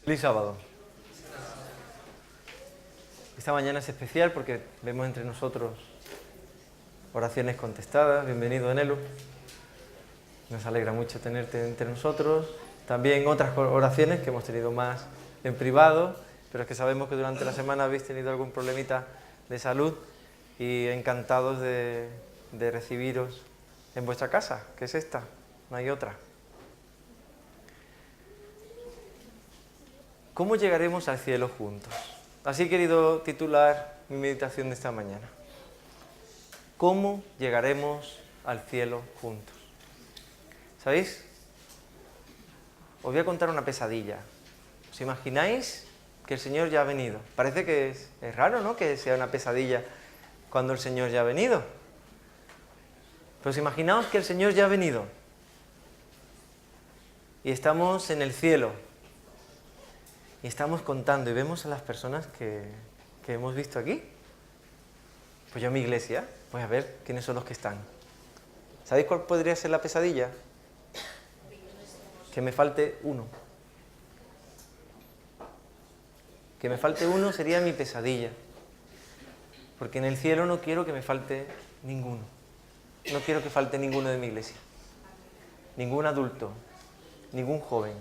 Feliz sábado. Esta mañana es especial porque vemos entre nosotros oraciones contestadas. Bienvenido, Enelu. Nos alegra mucho tenerte entre nosotros. También otras oraciones que hemos tenido más en privado, pero es que sabemos que durante la semana habéis tenido algún problemita de salud y encantados de recibiros en vuestra casa, que es esta, no hay otra. ¿Cómo llegaremos al cielo juntos? Así he querido titular mi meditación de esta mañana. ¿Cómo llegaremos al cielo juntos? ¿Sabéis? Os voy a contar una pesadilla. ¿Os imagináis que el Señor ya ha venido? Parece que es raro, ¿no?, que sea una pesadilla cuando el Señor ya ha venido. Pues imaginaos que el Señor ya ha venido y estamos en el cielo. Y estamos contando y vemos a las personas que hemos visto aquí. Pues yo a mi iglesia, voy a ver quiénes son los que están. ¿Sabéis cuál podría ser la pesadilla? Que me falte uno. Que me falte uno sería mi pesadilla. Porque en el cielo no quiero que me falte ninguno. No quiero que falte ninguno de mi iglesia. Ningún adulto, ningún joven,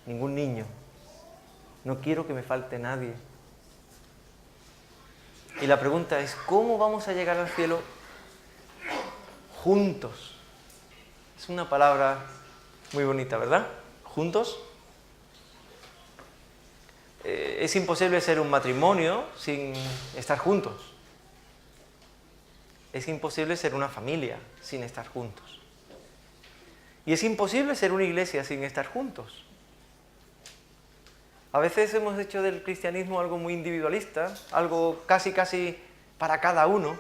ningún niño. No quiero que me falte nadie. Y la pregunta es, ¿cómo vamos a llegar al cielo juntos? Es una palabra muy bonita, ¿verdad? ¿Juntos? Es imposible ser un matrimonio sin estar juntos. Es imposible ser una familia sin estar juntos. Y es imposible ser una iglesia sin estar juntos. A veces hemos hecho del cristianismo algo muy individualista, algo casi para cada uno,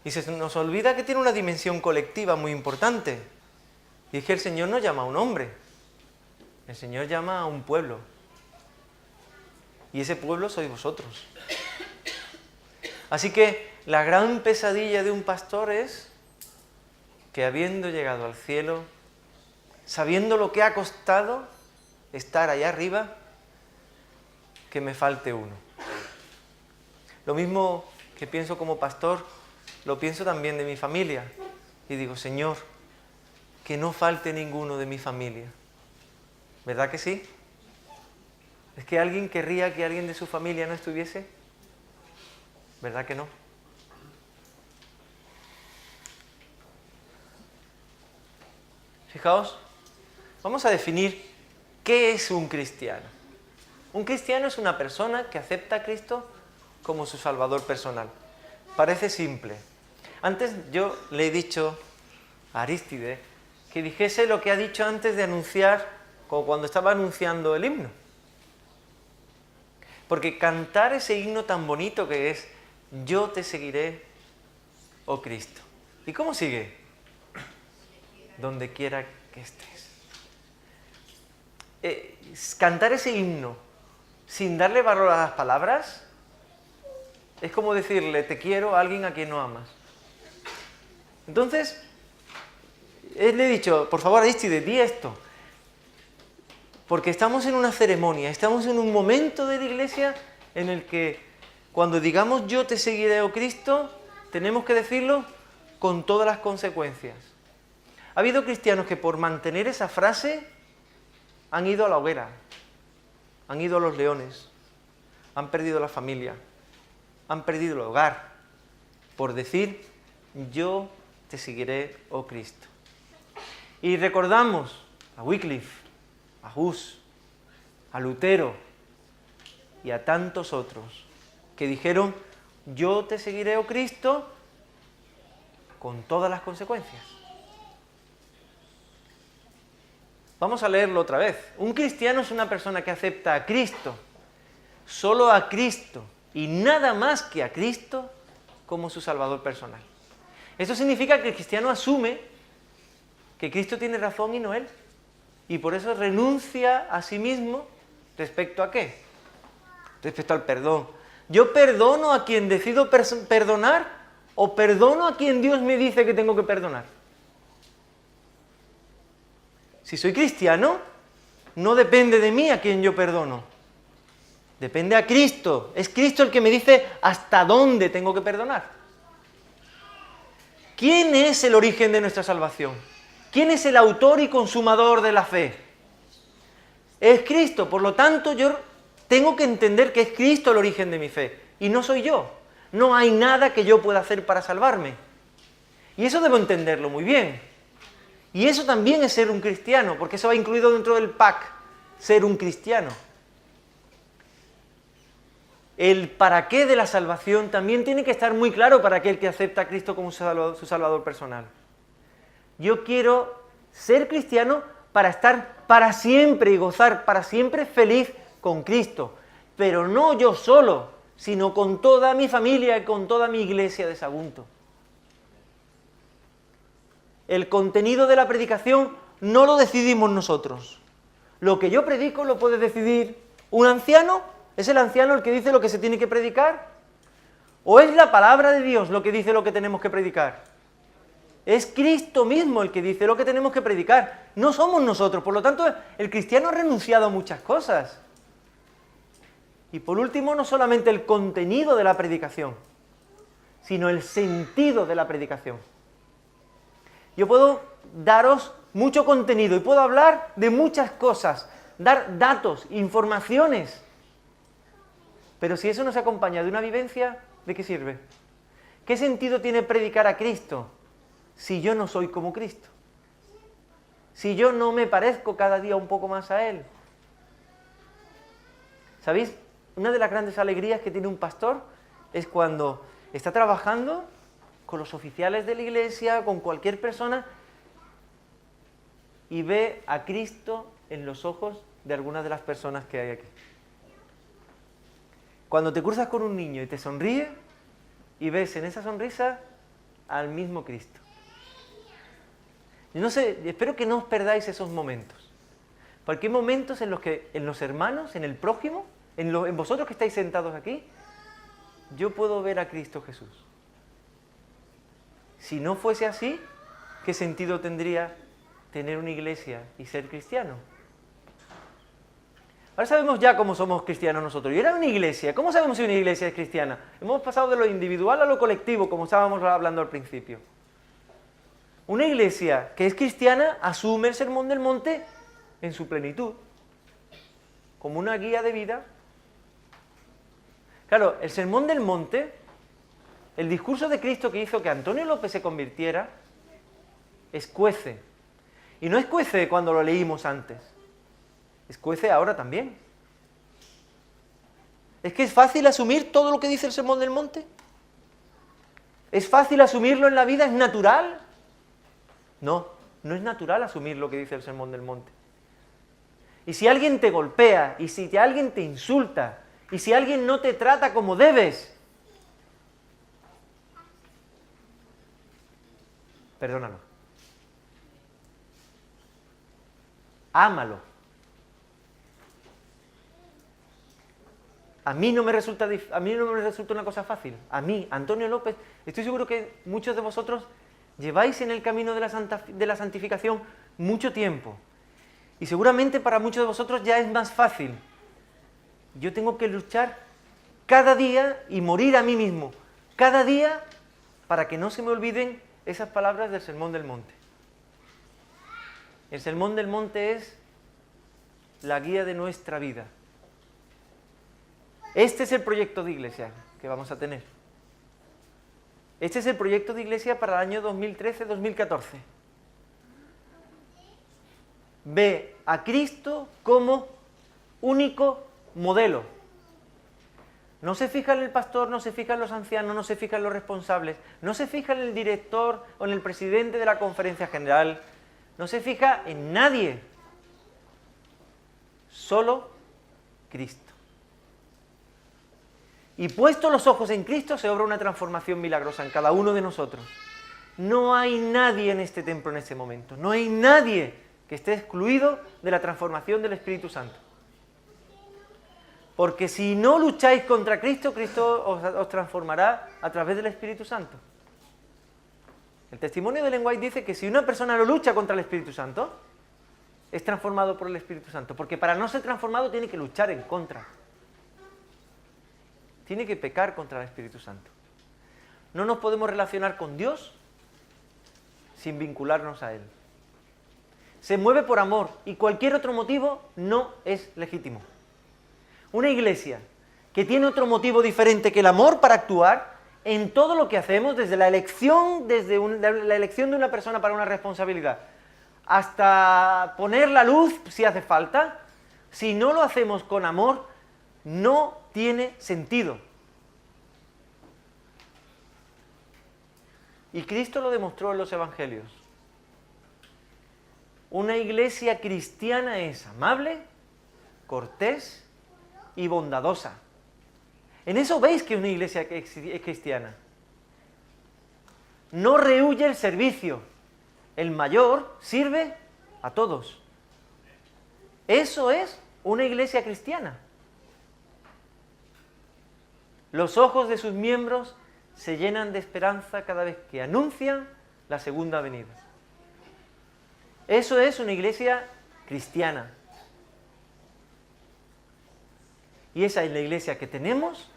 y se nos olvida que tiene una dimensión colectiva muy importante. Y es que el Señor no llama a un hombre, el Señor llama a un pueblo. Y ese pueblo sois vosotros. Así que la gran pesadilla de un pastor es que habiendo llegado al cielo, sabiendo lo que ha costado estar allá arriba, que me falte uno. Lo mismo que pienso como pastor, lo pienso también de mi familia. Y digo, Señor, que no falte ninguno de mi familia. ¿Verdad que sí? ¿Es que alguien querría que alguien de su familia no estuviese? ¿Verdad que no? Fijaos, vamos a definir qué es un cristiano. Un cristiano es una persona que acepta a Cristo como su Salvador personal. Parece simple. Antes yo le he dicho a Arístide que dijese lo que ha dicho antes de anunciar, como cuando estaba anunciando el himno. Porque cantar ese himno tan bonito que es Yo te seguiré, oh Cristo. ¿Y cómo sigue? Donde quiera que estés. Cantar ese himno sin darle valor a las palabras es como decirle te quiero a alguien a quien no amas. Entonces, le he dicho, por favor, Arístide, di esto. Porque estamos en una ceremonia, estamos en un momento de la iglesia en el que cuando digamos yo te seguiré, oh Cristo, tenemos que decirlo con todas las consecuencias. Ha habido cristianos que por mantener esa frase han ido a la hoguera, han ido a los leones, han perdido la familia, han perdido el hogar, por decir yo te seguiré, oh Cristo. Y recordamos a Wycliffe, a Hus, a Lutero y a tantos otros que dijeron yo te seguiré, oh Cristo, con todas las consecuencias. Vamos a leerlo otra vez. Un cristiano es una persona que acepta a Cristo, solo a Cristo y nada más que a Cristo como su Salvador personal. Esto significa que el cristiano asume que Cristo tiene razón y no él. Y por eso renuncia a sí mismo respecto a ¿qué? Respecto al perdón. ¿Yo perdono a quien decido perdonar o perdono a quien Dios me dice que tengo que perdonar? Si soy cristiano, no depende de mí a quien yo perdono. Depende a Cristo. Es Cristo el que me dice hasta dónde tengo que perdonar. ¿Quién es el origen de nuestra salvación? ¿Quién es el autor y consumador de la fe? Es Cristo. Por lo tanto, yo tengo que entender que es Cristo el origen de mi fe. Y no soy yo. No hay nada que yo pueda hacer para salvarme. Y eso debo entenderlo muy bien. Y eso también es ser un cristiano, porque eso va incluido dentro del pack, ser un cristiano. El para qué de la salvación también tiene que estar muy claro para aquel que acepta a Cristo como su salvador personal. Yo quiero ser cristiano para estar para siempre y gozar para siempre feliz con Cristo, pero no yo solo, sino con toda mi familia y con toda mi iglesia de Sagunto. El contenido de la predicación no lo decidimos nosotros. Lo que yo predico lo puede decidir un anciano. ¿Es el anciano el que dice lo que se tiene que predicar? ¿O es la palabra de Dios lo que dice lo que tenemos que predicar? Es Cristo mismo el que dice lo que tenemos que predicar. No somos nosotros. Por lo tanto, el cristiano ha renunciado a muchas cosas. Y por último, no solamente el contenido de la predicación, sino el sentido de la predicación. Yo puedo daros mucho contenido y puedo hablar de muchas cosas, dar datos, informaciones. Pero si eso no se acompaña de una vivencia, ¿de qué sirve? ¿Qué sentido tiene predicar a Cristo si yo no soy como Cristo? Si yo no me parezco cada día un poco más a Él. ¿Sabéis? Una de las grandes alegrías que tiene un pastor es cuando está trabajando con los oficiales de la iglesia, con cualquier persona, y ve a Cristo en los ojos de algunas de las personas que hay aquí. Cuando te cruzas con un niño y te sonríe, y ves en esa sonrisa al mismo Cristo. Yo no sé, espero que no os perdáis esos momentos. Porque hay momentos en los que en los hermanos, en el prójimo, en vosotros que estáis sentados aquí, yo puedo ver a Cristo Jesús. Si no fuese así, ¿qué sentido tendría tener una iglesia y ser cristiano? Ahora sabemos ya cómo somos cristianos nosotros. Y era una iglesia. ¿Cómo sabemos si una iglesia es cristiana? Hemos pasado de lo individual a lo colectivo, como estábamos hablando al principio. Una iglesia que es cristiana asume el Sermón del Monte en su plenitud, como una guía de vida. Claro, el Sermón del Monte, el discurso de Cristo que hizo que Antonio López se convirtiera, escuece. Y no escuece cuando lo leímos antes. Escuece ahora también. ¿Es que es fácil asumir todo lo que dice el Sermón del Monte? ¿Es fácil asumirlo en la vida? ¿Es natural? No, no es natural asumir lo que dice el Sermón del Monte. Y si alguien te golpea, y si alguien te insulta, y si alguien no te trata como debes, perdónalo. Ámalo. A mí no me resulta una cosa fácil. A mí, Antonio López, estoy seguro que muchos de vosotros lleváis en el camino de la santificación mucho tiempo. Y seguramente para muchos de vosotros ya es más fácil. Yo tengo que luchar cada día y morir a mí mismo, cada día, para que no se me olviden esas palabras del Sermón del Monte. El Sermón del Monte es la guía de nuestra vida. Este es el proyecto de iglesia que vamos a tener. Este es el proyecto de iglesia para el año 2013-2014. Ve a Cristo como único modelo. No se fija en el pastor, no se fija en los ancianos, no se fija en los responsables, no se fija en el director o en el presidente de la conferencia general, no se fija en nadie. Solo Cristo. Y puesto los ojos en Cristo se obra una transformación milagrosa en cada uno de nosotros. No hay nadie en este templo en este momento, no hay nadie que esté excluido de la transformación del Espíritu Santo. Porque si no lucháis contra Cristo, Cristo os transformará a través del Espíritu Santo. El testimonio de Ellen White dice que si una persona no lucha contra el Espíritu Santo, es transformado por el Espíritu Santo? Porque para no ser transformado tiene que luchar en contra. Tiene que pecar contra el Espíritu Santo. No nos podemos relacionar con Dios sin vincularnos a Él. Se mueve por amor y cualquier otro motivo no es legítimo. Una iglesia que tiene otro motivo diferente que el amor para actuar en todo lo que hacemos, desde la elección, la elección de una persona para una responsabilidad, hasta poner la luz si hace falta, si no lo hacemos con amor, no tiene sentido. Y Cristo lo demostró en los Evangelios. Una iglesia cristiana es amable, cortés y bondadosa. En eso veis que una iglesia es cristiana. No rehúye el servicio. El mayor sirve a todos. Eso es una iglesia cristiana. Los ojos de sus miembros se llenan de esperanza cada vez que anuncian la segunda venida. Eso es una iglesia cristiana. Y esa es la iglesia que tenemos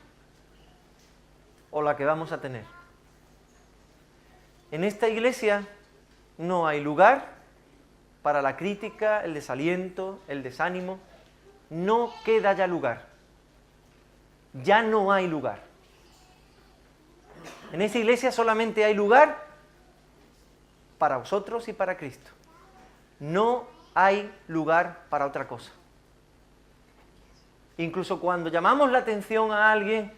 o la que vamos a tener. En esta iglesia no hay lugar para la crítica, el desaliento, el desánimo. No queda ya lugar. Ya no hay lugar. En esta iglesia solamente hay lugar para vosotros y para Cristo. No hay lugar para otra cosa. Incluso cuando llamamos la atención a alguien,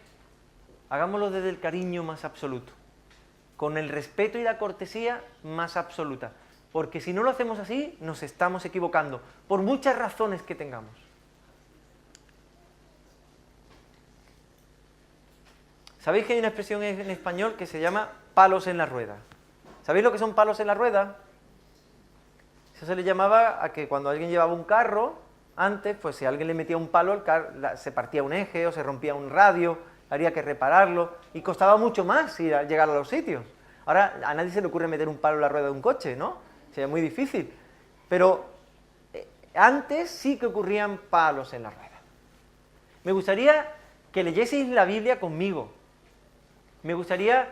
hagámoslo desde el cariño más absoluto, con el respeto y la cortesía más absoluta, porque si no lo hacemos así, nos estamos equivocando, por muchas razones que tengamos. ¿Sabéis que hay una expresión en español que se llama palos en la rueda? ¿Sabéis lo que son palos en la rueda? Eso se le llamaba a que cuando alguien llevaba un carro, antes, pues si alguien le metía un palo, se partía un eje o se rompía un radio, habría que repararlo, y costaba mucho más llegar a los sitios. Ahora a nadie se le ocurre meter un palo en la rueda de un coche, ¿no? Sería muy difícil. Pero antes sí que ocurrían palos en la rueda. Me gustaría que leyeseis la Biblia conmigo. Me gustaría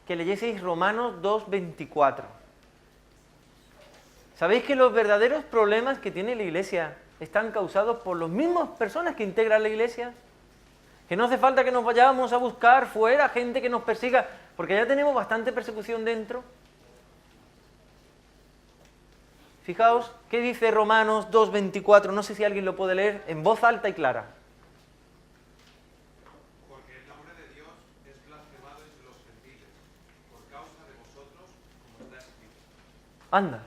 que leyeseis Romanos 2:24. ¿Sabéis que los verdaderos problemas que tiene la iglesia están causados por las mismas personas que integran la iglesia? Que no hace falta que nos vayamos a buscar fuera gente que nos persiga, porque ya tenemos bastante persecución dentro. Fijaos, ¿qué dice Romanos 2:24? No sé si alguien lo puede leer en voz alta y clara. Porque el nombre de Dios es blasfemado entre los gentiles, por causa de vosotros, como está escrito. Anda,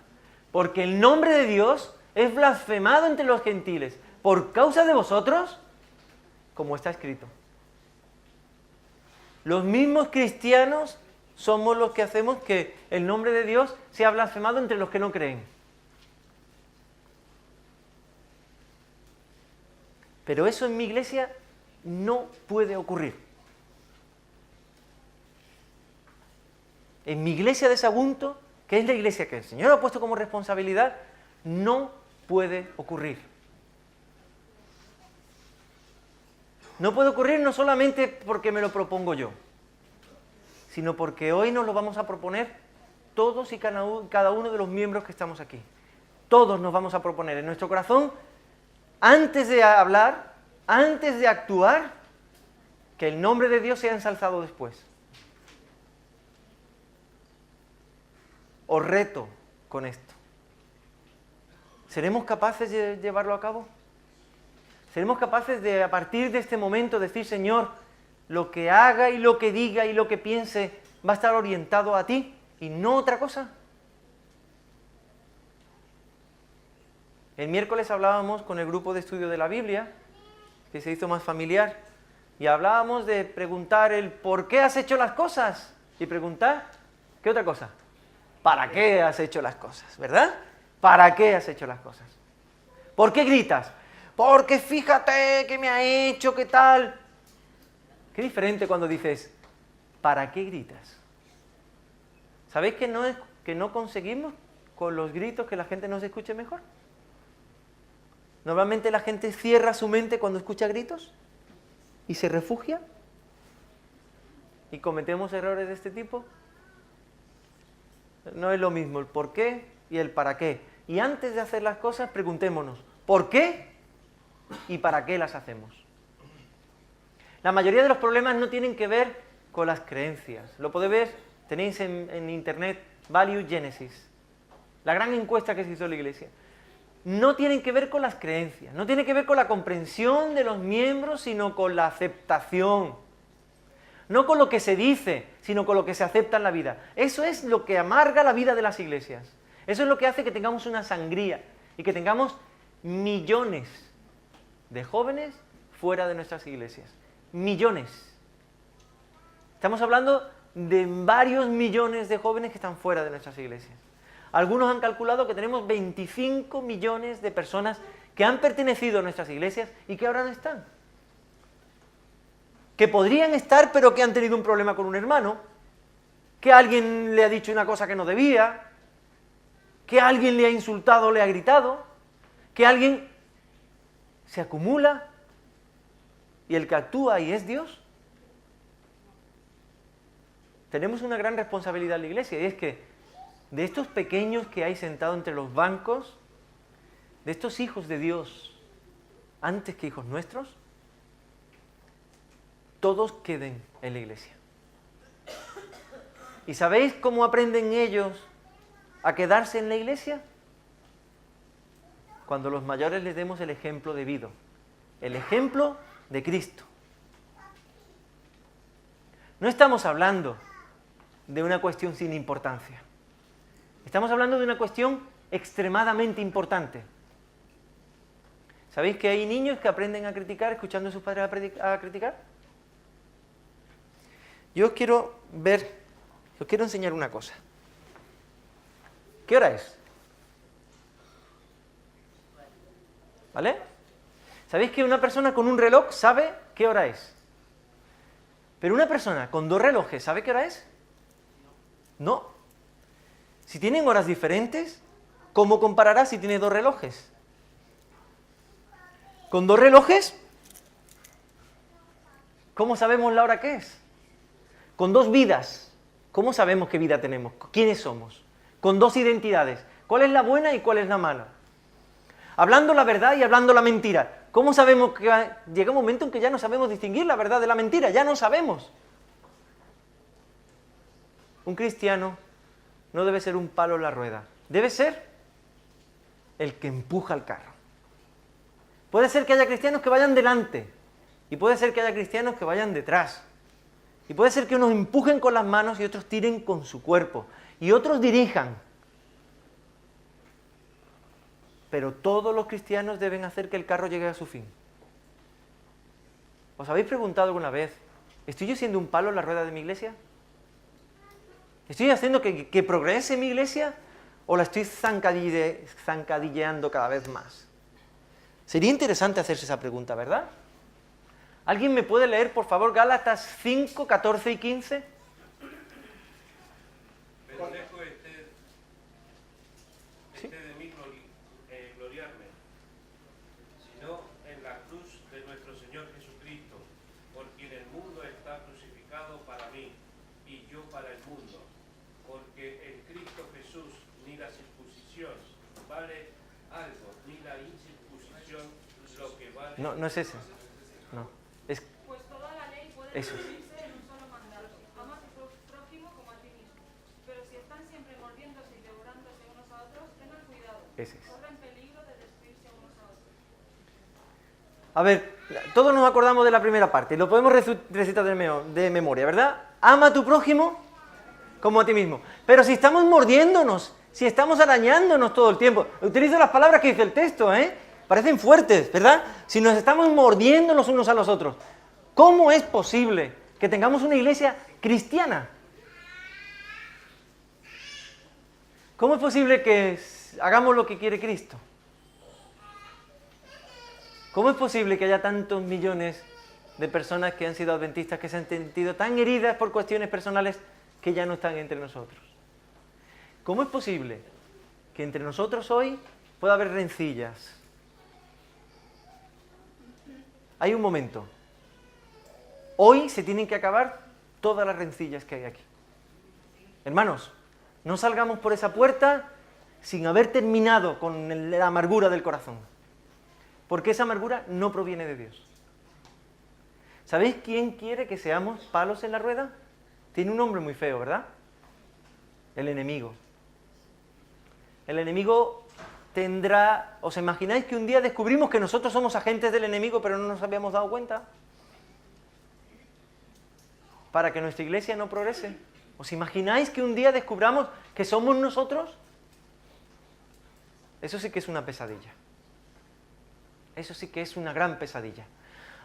porque el nombre de Dios es blasfemado entre los gentiles, por causa de vosotros, como está escrito. Los mismos cristianos somos los que hacemos que el nombre de Dios sea blasfemado entre los que no creen. Pero eso en mi iglesia no puede ocurrir. En mi iglesia de Sagunto, que es la iglesia que el Señor ha puesto como responsabilidad, no puede ocurrir. No puede ocurrir no solamente porque me lo propongo yo, sino porque hoy nos lo vamos a proponer todos y cada uno de los miembros que estamos aquí. Todos nos vamos a proponer en nuestro corazón, antes de hablar, antes de actuar, que el nombre de Dios sea ensalzado después. Os reto con esto. ¿Seremos capaces de llevarlo a cabo? ¿Seremos capaces de, a partir de este momento, decir, Señor, lo que haga y lo que diga y lo que piense va a estar orientado a ti y no otra cosa? El miércoles hablábamos con el grupo de estudio de la Biblia, que se hizo más familiar, y hablábamos de preguntar el ¿por qué has hecho las cosas? Y preguntar, ¿qué otra cosa? ¿Para qué has hecho las cosas? ¿Verdad? ¿Para qué has hecho las cosas? ¿Por qué gritas? Porque fíjate que me ha hecho, qué tal. Qué diferente cuando dices, ¿para qué gritas? ¿Sabéis que no conseguimos con los gritos que la gente nos escuche mejor? Normalmente la gente cierra su mente cuando escucha gritos y se refugia. ¿Y cometemos errores de este tipo? No es lo mismo el por qué y el para qué. Y antes de hacer las cosas, preguntémonos, ¿por qué y para qué las hacemos? La mayoría de los problemas no tienen que ver con las creencias. Lo podéis ver, tenéis en internet Value Genesis, la gran encuesta que se hizo en la iglesia. No tienen que ver con las creencias, no tiene que ver con la comprensión de los miembros, sino con la aceptación. No con lo que se dice, sino con lo que se acepta en la vida. Eso es lo que amarga la vida de las iglesias. Eso es lo que hace que tengamos una sangría y que tengamos millones de jóvenes fuera de nuestras iglesias. Millones. Estamos hablando de varios millones de jóvenes que están fuera de nuestras iglesias. Algunos han calculado que tenemos 25 millones de personas que han pertenecido a nuestras iglesias y que ahora no están. Que podrían estar, pero que han tenido un problema con un hermano, que alguien le ha dicho una cosa que no debía, que alguien le ha insultado o le ha gritado, que alguien se acumula y el que actúa y es Dios. Tenemos una gran responsabilidad en la iglesia y es que de estos pequeños que hay sentados entre los bancos, de estos hijos de Dios, antes que hijos nuestros, todos queden en la iglesia. ¿Y sabéis cómo aprenden ellos a quedarse en la iglesia? Cuando los mayores les demos el ejemplo debido, el ejemplo de Cristo. No estamos hablando de una cuestión sin importancia. Estamos hablando de una cuestión extremadamente importante. ¿Sabéis que hay niños que aprenden a criticar escuchando a sus padres a criticar? Yo os quiero enseñar una cosa. ¿Qué hora es? ¿Vale? ¿Sabéis que una persona con un reloj sabe qué hora es? Pero una persona con dos relojes, ¿sabe qué hora es? No. Si tienen horas diferentes, ¿cómo comparará si tiene dos relojes? Con dos relojes, ¿cómo sabemos la hora que es? Con dos vidas, ¿cómo sabemos qué vida tenemos? ¿Quiénes somos? Con dos identidades, ¿cuál es la buena y cuál es la mala? Hablando la verdad y hablando la mentira, ¿cómo sabemos que llega un momento en que ya no sabemos distinguir la verdad de la mentira? Ya no sabemos. Un cristiano no debe ser un palo en la rueda, debe ser el que empuja el carro. Puede ser que haya cristianos que vayan delante y puede ser que haya cristianos que vayan detrás. Y puede ser que unos empujen con las manos y otros tiren con su cuerpo y otros dirijan. Pero todos los cristianos deben hacer que el carro llegue a su fin. ¿Os habéis preguntado alguna vez, ¿estoy yo siendo un palo en la rueda de mi iglesia? ¿Estoy haciendo que progrese mi iglesia o la estoy zancadilleando cada vez más? Sería interesante hacerse esa pregunta, ¿verdad? ¿Alguien me puede leer, por favor, Gálatas 5, 14 y 15? Pero lejos esté de mí gloriarme, sino en la cruz de nuestro Señor Jesucristo, por quien el mundo está crucificado para mí y yo para el mundo, porque en Cristo Jesús ni la circuncisión vale algo, ni la incircuncisión lo que vale. No, no es ese. No. Es Pues toda la ley puede eso. resumirse en un solo mandato: ama a tu prójimo como a ti mismo. Pero si están siempre mordiéndose y devorándose unos a otros, tengan cuidado. Ese es. Corren peligro de destruirse unos a otros. A ver, todos nos acordamos de la primera parte, lo podemos recitar de memoria, ¿verdad? Ama a tu prójimo como a ti mismo. Pero si estamos mordiéndonos, si estamos arañándonos todo el tiempo, utilizo las palabras que dice el texto, parecen fuertes, ¿verdad? Si nos estamos mordiendo los unos a los otros, ¿cómo es posible que tengamos una iglesia cristiana? ¿Cómo es posible que hagamos lo que quiere Cristo? ¿Cómo es posible que haya tantos millones de personas que han sido adventistas, que se han sentido tan heridas por cuestiones personales que ya no están entre nosotros? ¿Cómo es posible que entre nosotros hoy pueda haber rencillas, hay un momento. Hoy se tienen que acabar todas las rencillas que hay aquí. Hermanos, no salgamos por esa puerta sin haber terminado con la amargura del corazón. Porque esa amargura no proviene de Dios. ¿Sabéis quién quiere que seamos palos en la rueda? Tiene un nombre muy feo, ¿verdad? El enemigo. El enemigo tendrá... ¿Os imagináis que un día descubrimos que nosotros somos agentes del enemigo pero no nos habíamos dado cuenta? Para que nuestra iglesia no progrese. ¿Os imagináis que un día descubramos que somos nosotros? Eso sí que es una pesadilla. Eso sí que es una gran pesadilla.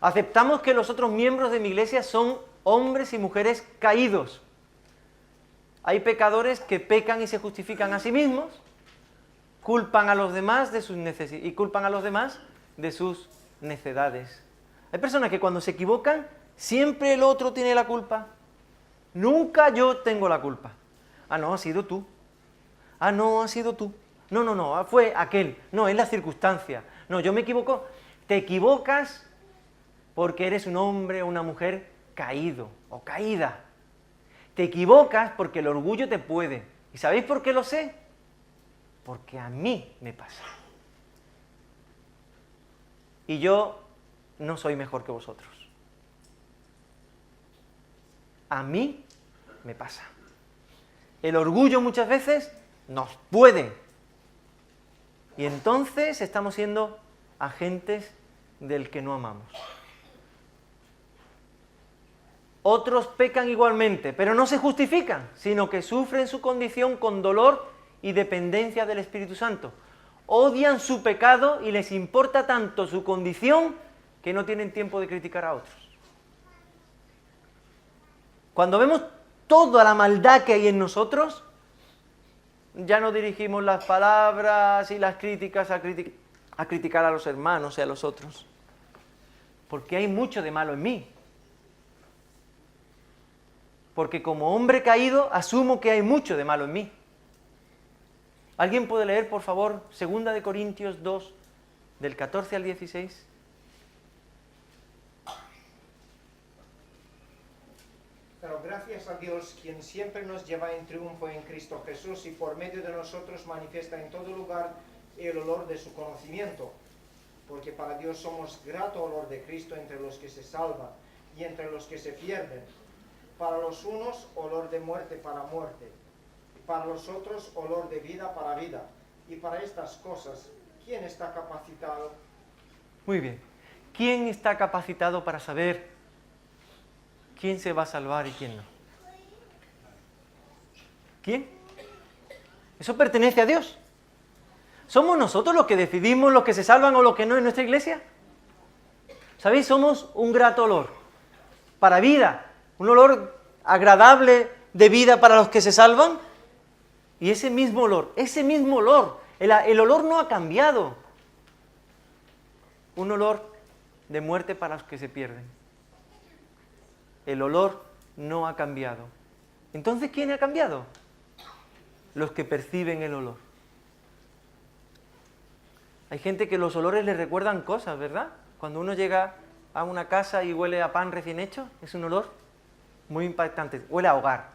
Aceptamos que los otros miembros de mi iglesia son hombres y mujeres caídos. Hay pecadores que pecan y se justifican a sí mismos, culpan a los demás de sus necesidades y culpan a los demás de sus necedades. Hay personas que cuando se equivocan, siempre el otro tiene la culpa. Nunca yo tengo la culpa. Ah, no, ha sido tú. Ah, no, ha sido tú. No, fue aquel. No, es la circunstancia. No, yo me equivoco. Te equivocas porque eres un hombre o una mujer caído o caída. Te equivocas porque el orgullo te puede. ¿Y sabéis por qué lo sé? Porque a mí me pasa. Y yo no soy mejor que vosotros. A mí me pasa. El orgullo muchas veces nos puede. Y entonces estamos siendo agentes del que no amamos. Otros pecan igualmente, pero no se justifican, sino que sufren su condición con dolor y dependencia del Espíritu Santo. Odian su pecado y les importa tanto su condición que no tienen tiempo de criticar a otros. Cuando vemos toda la maldad que hay en nosotros, ya no dirigimos las palabras y las críticas a criticar a los hermanos y a los otros. Porque hay mucho de malo en mí. Porque como hombre caído, asumo que hay mucho de malo en mí. ¿Alguien puede leer, por favor, 2 Corintios 2, del 14 al 16? Pero gracias a Dios, quien siempre nos lleva en triunfo en Cristo Jesús y por medio de nosotros manifiesta en todo lugar el olor de su conocimiento. Porque para Dios somos grato olor de Cristo entre los que se salvan y entre los que se pierden. Para los unos, olor de muerte para muerte. Para los otros, olor de vida para vida. Y para estas cosas, ¿quién está capacitado? Muy bien. ¿Quién está capacitado para saber quién se va a salvar y quién no? ¿Quién? Eso pertenece a Dios. ¿Somos nosotros los que decidimos los que se salvan o los que no en nuestra iglesia? ¿Sabéis? Somos un grato olor para vida, un olor agradable de vida para los que se salvan. Y ese mismo olor, el olor no ha cambiado. Un olor de muerte para los que se pierden. El olor no ha cambiado. Entonces, ¿quién ha cambiado? Los que perciben el olor. Hay gente que los olores les recuerdan cosas, ¿verdad? Cuando uno llega a una casa y huele a pan recién hecho, es un olor muy impactante. Huele a hogar.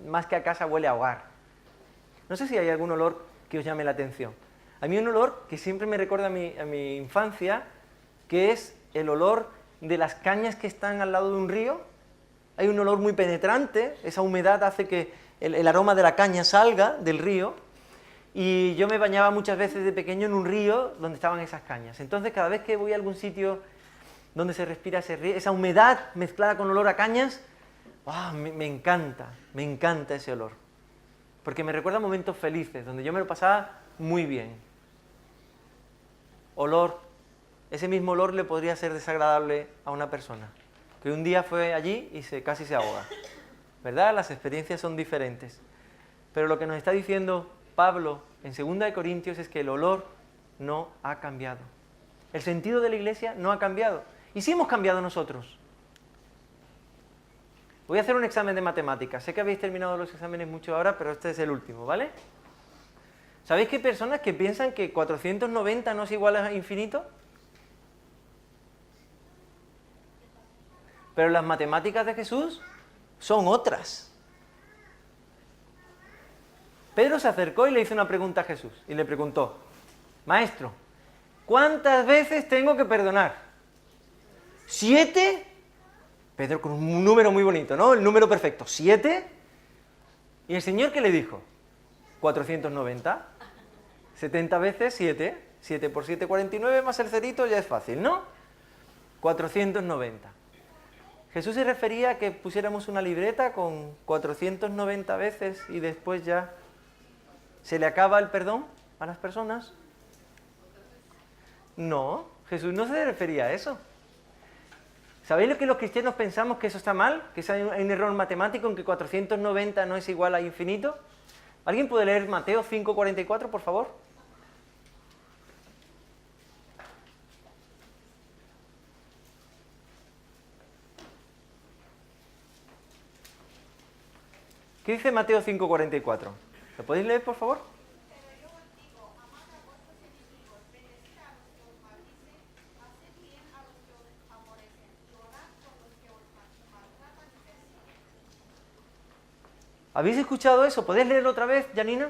Más que a casa, huele a hogar. No sé si hay algún olor que os llame la atención. A mí un olor que siempre me recuerda a mi infancia, que es el olor de las cañas que están al lado de un río. Hay un olor muy penetrante, esa humedad hace que el aroma de la caña salga del río, y yo me bañaba muchas veces de pequeño en un río donde estaban esas cañas. Entonces cada vez que voy a algún sitio donde se respira esa humedad mezclada con olor a cañas, me encanta ese olor, porque me recuerda momentos felices, donde yo me lo pasaba muy bien. Olor. Ese mismo olor le podría ser desagradable a una persona que un día fue allí y casi se ahoga. ¿Verdad? Las experiencias son diferentes. Pero lo que nos está diciendo Pablo en 2 Corintios es que el olor no ha cambiado. El sentido de la iglesia no ha cambiado. ¿Y si hemos cambiado nosotros? Voy a hacer un examen de matemáticas. Sé que habéis terminado los exámenes mucho ahora, pero este es el último, ¿vale? ¿Sabéis que hay personas que piensan que 490 no es igual a infinito? Pero las matemáticas de Jesús son otras. Pedro se acercó y le hizo una pregunta a Jesús. Y le preguntó, Maestro, ¿cuántas veces tengo que perdonar? ¿7? Pedro con un número muy bonito, ¿no? El número perfecto. ¿7? ¿Y el Señor qué le dijo? 490. 70 veces 7. 7 por 7, 49, más el cerito ya es fácil, ¿no? 490. Jesús se refería a que pusiéramos una libreta con 490 veces y después ya se le acaba el perdón a las personas. No, Jesús no se refería a eso. ¿Sabéis lo que los cristianos pensamos que eso está mal? ¿Que hay un error matemático en que 490 no es igual a infinito? ¿Alguien puede leer Mateo 5:44, por favor? ¿Qué dice Mateo 5:44? ¿Lo podéis leer, por favor? Pero yo os digo, amad a vuestros enemigos, bendecid a los que os maldicen, haced bien a los que os aborrecen, y orad por los que os maltratan y persiguen. ¿Habéis escuchado eso? ¿Podéis leerlo otra vez, Janina?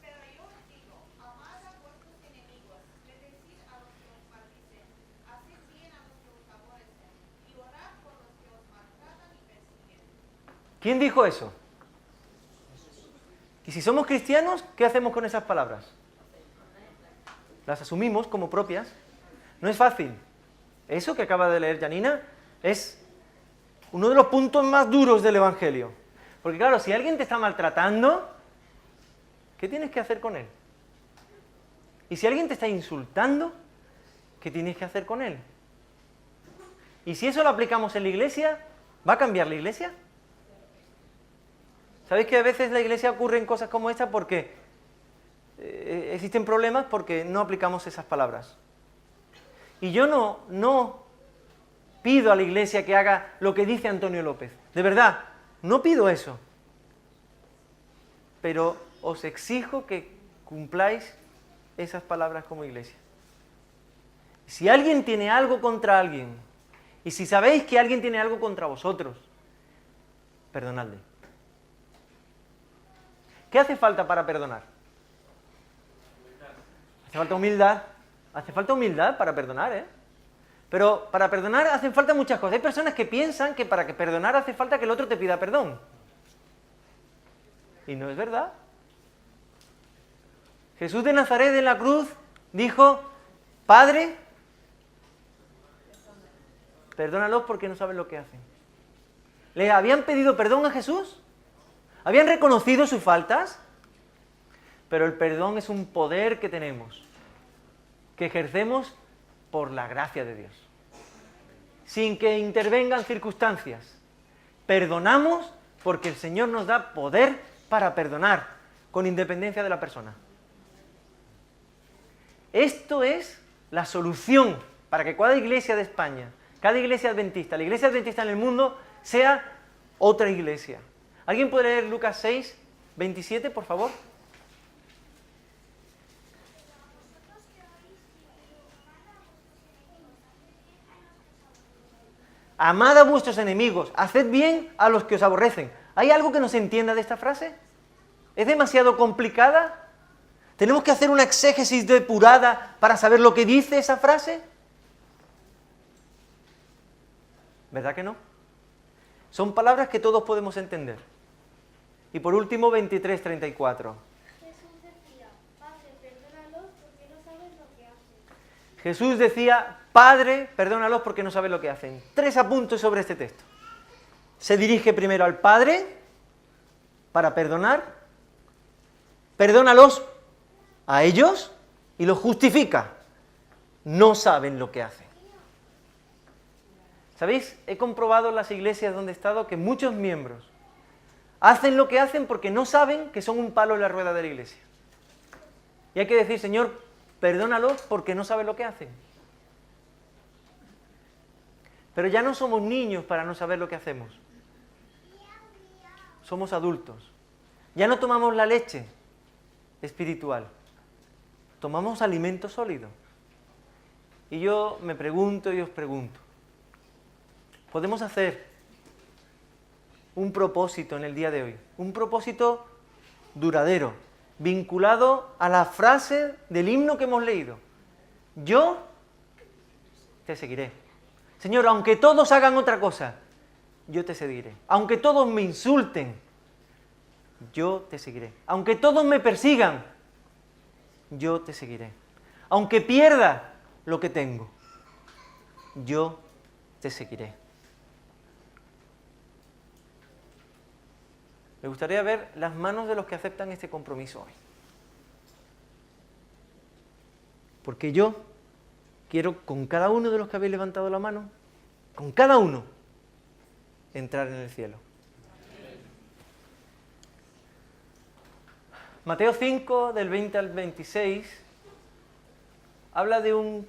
Pero yo os digo, amad a vuestros enemigos, bendecid a los que os maldicen, haced bien a los que os aborrecen, y orad por los que os maltratan y persiguen. ¿Quién dijo eso? Y si somos cristianos, ¿qué hacemos con esas palabras? Las asumimos como propias. No es fácil. Eso que acaba de leer Janina es uno de los puntos más duros del Evangelio. Porque claro, si alguien te está maltratando, ¿qué tienes que hacer con él? Y si alguien te está insultando, ¿qué tienes que hacer con él? Y si eso lo aplicamos en la iglesia, ¿va a cambiar la iglesia? ¿Sabéis que a veces en la iglesia ocurren cosas como esta porque existen problemas porque no aplicamos esas palabras? Y yo no pido a la iglesia que haga lo que dice Antonio López. De verdad, no pido eso. Pero os exijo que cumpláis esas palabras como iglesia. Si alguien tiene algo contra alguien, y si sabéis que alguien tiene algo contra vosotros, perdonadle. ¿Qué hace falta para perdonar? Hace falta humildad. Hace falta humildad para perdonar, ¿eh? Pero para perdonar hacen falta muchas cosas. Hay personas que piensan que para que perdonar hace falta que el otro te pida perdón. Y no es verdad. Jesús de Nazaret en la cruz dijo, Padre, perdónalos porque no saben lo que hacen. ¿Le habían pedido perdón a Jesús? ¿Habían reconocido sus faltas? Pero el perdón es un poder que tenemos, que ejercemos por la gracia de Dios, sin que intervengan circunstancias. Perdonamos porque el Señor nos da poder para perdonar, con independencia de la persona. Esto es la solución para que cada iglesia de España, cada iglesia adventista, la iglesia adventista en el mundo, sea otra iglesia. ¿Alguien puede leer Lucas 6, 27, por favor? Amad a vuestros enemigos, haced bien a los que os aborrecen. ¿Hay algo que no se entienda de esta frase? ¿Es demasiado complicada? ¿Tenemos que hacer una exégesis depurada para saber lo que dice esa frase? ¿Verdad que no? Son palabras que todos podemos entender. Y por último, 23:34. Jesús decía, Padre, perdónalos porque no saben lo que hacen. Jesús decía, Padre, perdónalos porque no saben lo que hacen. 3 apuntes sobre este texto. Se dirige primero al Padre para perdonar, perdónalos a ellos y los justifica. No saben lo que hacen. ¿Sabéis? He comprobado en las iglesias donde he estado que muchos miembros hacen lo que hacen porque no saben que son un palo en la rueda de la iglesia. Y hay que decir, Señor, perdónalos porque no saben lo que hacen. Pero ya no somos niños para no saber lo que hacemos. Somos adultos. Ya no tomamos la leche espiritual. Tomamos alimento sólido. Y yo me pregunto y os pregunto, podemos hacer un propósito en el día de hoy, un propósito duradero, vinculado a la frase del himno que hemos leído. Yo te seguiré. Señor, aunque todos hagan otra cosa, yo te seguiré. Aunque todos me insulten, yo te seguiré. Aunque todos me persigan, yo te seguiré. Aunque pierda lo que tengo, yo te seguiré. Me gustaría ver las manos de los que aceptan este compromiso hoy. Porque yo quiero, con cada uno de los que habéis levantado la mano, con cada uno, entrar en el cielo. Mateo 5, del 20 al 26, habla de un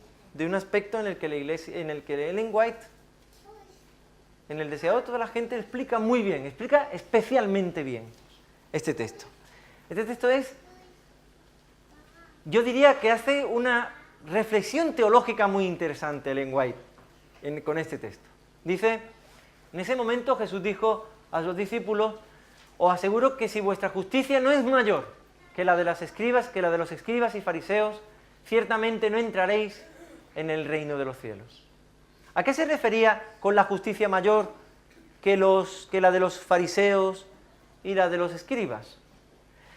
aspecto en el que la Iglesia, en el que Ellen White, en el Deseado de toda la gente, explica muy bien, explica especialmente bien este texto. Este texto es, yo diría que hace una reflexión teológica muy interesante Ellen White con este texto. Dice, en ese momento Jesús dijo a los discípulos, os aseguro que si vuestra justicia no es mayor que la de los escribas y fariseos, ciertamente no entraréis en el reino de los cielos. ¿A qué se refería con la justicia mayor que la de los fariseos y la de los escribas?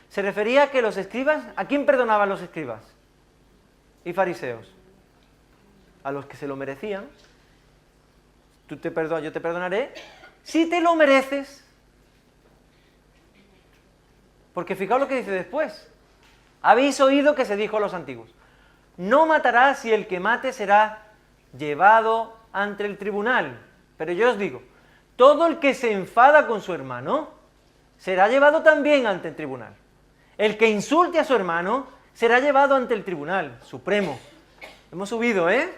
Se refería a que los escribas, ¿a quién perdonaban los escribas y fariseos? A los que se lo merecían. Tú te perdonas, yo te perdonaré, si te lo mereces. Porque fijaos lo que dice después. Habéis oído que se dijo a los antiguos, no matarás y el que mate será llevado ante el tribunal. Pero yo os digo, todo el que se enfada con su hermano será llevado también ante el tribunal. El que insulte a su hermano será llevado ante el tribunal supremo. Hemos subido, ¿eh?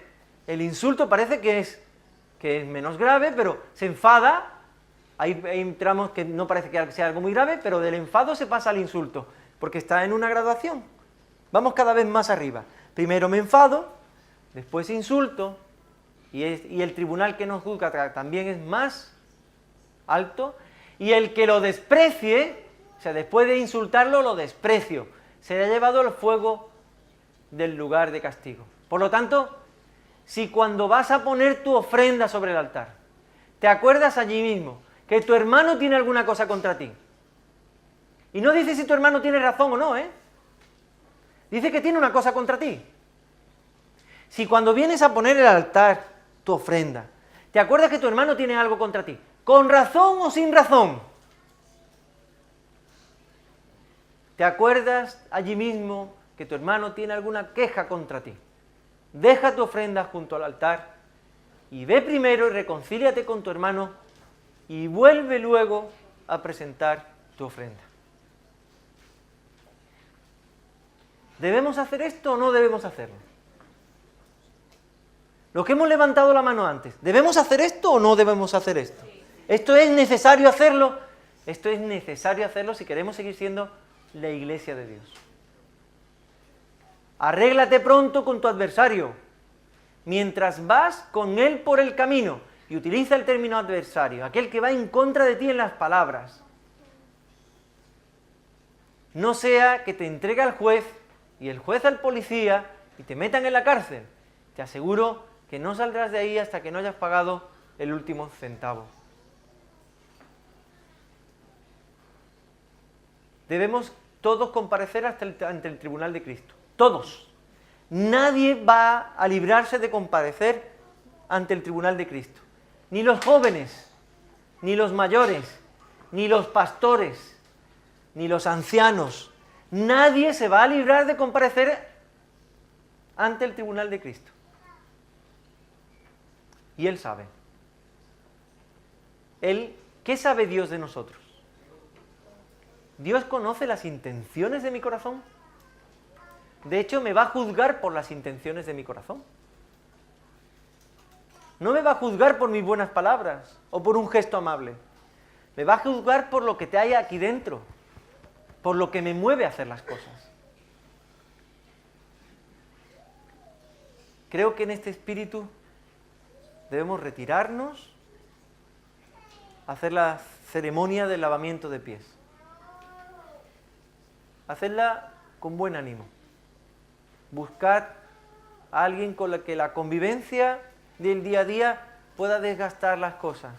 El insulto parece que es menos grave, pero se enfada. Hay tramos que no parece que sea algo muy grave, pero del enfado se pasa al insulto, porque está en una graduación. Vamos cada vez más arriba. Primero me enfado, después insulto, y el tribunal que nos juzga también es más alto, y el que lo desprecie, o sea, después de insultarlo, lo desprecio, será llevado al fuego del lugar de castigo. Por lo tanto, si cuando vas a poner tu ofrenda sobre el altar, te acuerdas allí mismo que tu hermano tiene alguna cosa contra ti, y no dice si tu hermano tiene razón o no, dice que tiene una cosa contra ti. Si cuando vienes a poner el altar, tu ofrenda, te acuerdas que tu hermano tiene algo contra ti, con razón o sin razón, te acuerdas allí mismo que tu hermano tiene alguna queja contra ti, deja tu ofrenda junto al altar y ve primero y reconcíliate con tu hermano y vuelve luego a presentar tu ofrenda. ¿Debemos hacer esto o no debemos hacerlo? Los que hemos levantado la mano antes, ¿debemos hacer esto o no debemos hacer esto? ¿Esto es necesario hacerlo? Esto es necesario hacerlo si queremos seguir siendo la Iglesia de Dios. Arréglate pronto con tu adversario, mientras vas con él por el camino, y utiliza el término adversario, aquel que va en contra de ti en las palabras. No sea que te entregue al juez y el juez al policía y te metan en la cárcel. Te aseguro que no saldrás de ahí hasta que no hayas pagado el último centavo. Debemos todos comparecer ante el tribunal de Cristo. Todos. Nadie va a librarse de comparecer ante el tribunal de Cristo. Ni los jóvenes, ni los mayores, ni los pastores, ni los ancianos. Nadie se va a librar de comparecer ante el tribunal de Cristo. Y Él sabe. ¿Qué sabe Dios de nosotros? ¿Dios conoce las intenciones de mi corazón? De hecho, me va a juzgar por las intenciones de mi corazón. No me va a juzgar por mis buenas palabras o por un gesto amable. Me va a juzgar por lo que te hay aquí dentro, por lo que me mueve a hacer las cosas. Creo que en este espíritu debemos retirarnos hacer la ceremonia del lavamiento de pies. Hacedla con buen ánimo. Buscad a alguien con la que la convivencia del día a día pueda desgastar las cosas.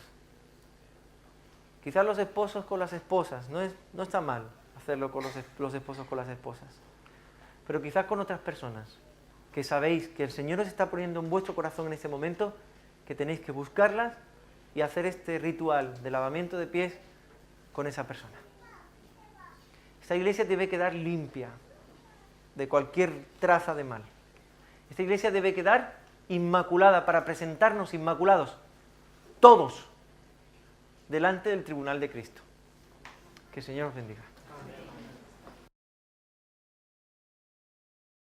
Quizás los esposos con las esposas, no está mal hacerlo con los esposos con las esposas, pero quizás con otras personas, que sabéis que el Señor os está poniendo en vuestro corazón en este momento, que tenéis que buscarlas y hacer este ritual de lavamiento de pies con esa persona. Esta iglesia debe quedar limpia de cualquier traza de mal. Esta iglesia debe quedar inmaculada para presentarnos inmaculados, todos, delante del tribunal de Cristo. Que el Señor os bendiga.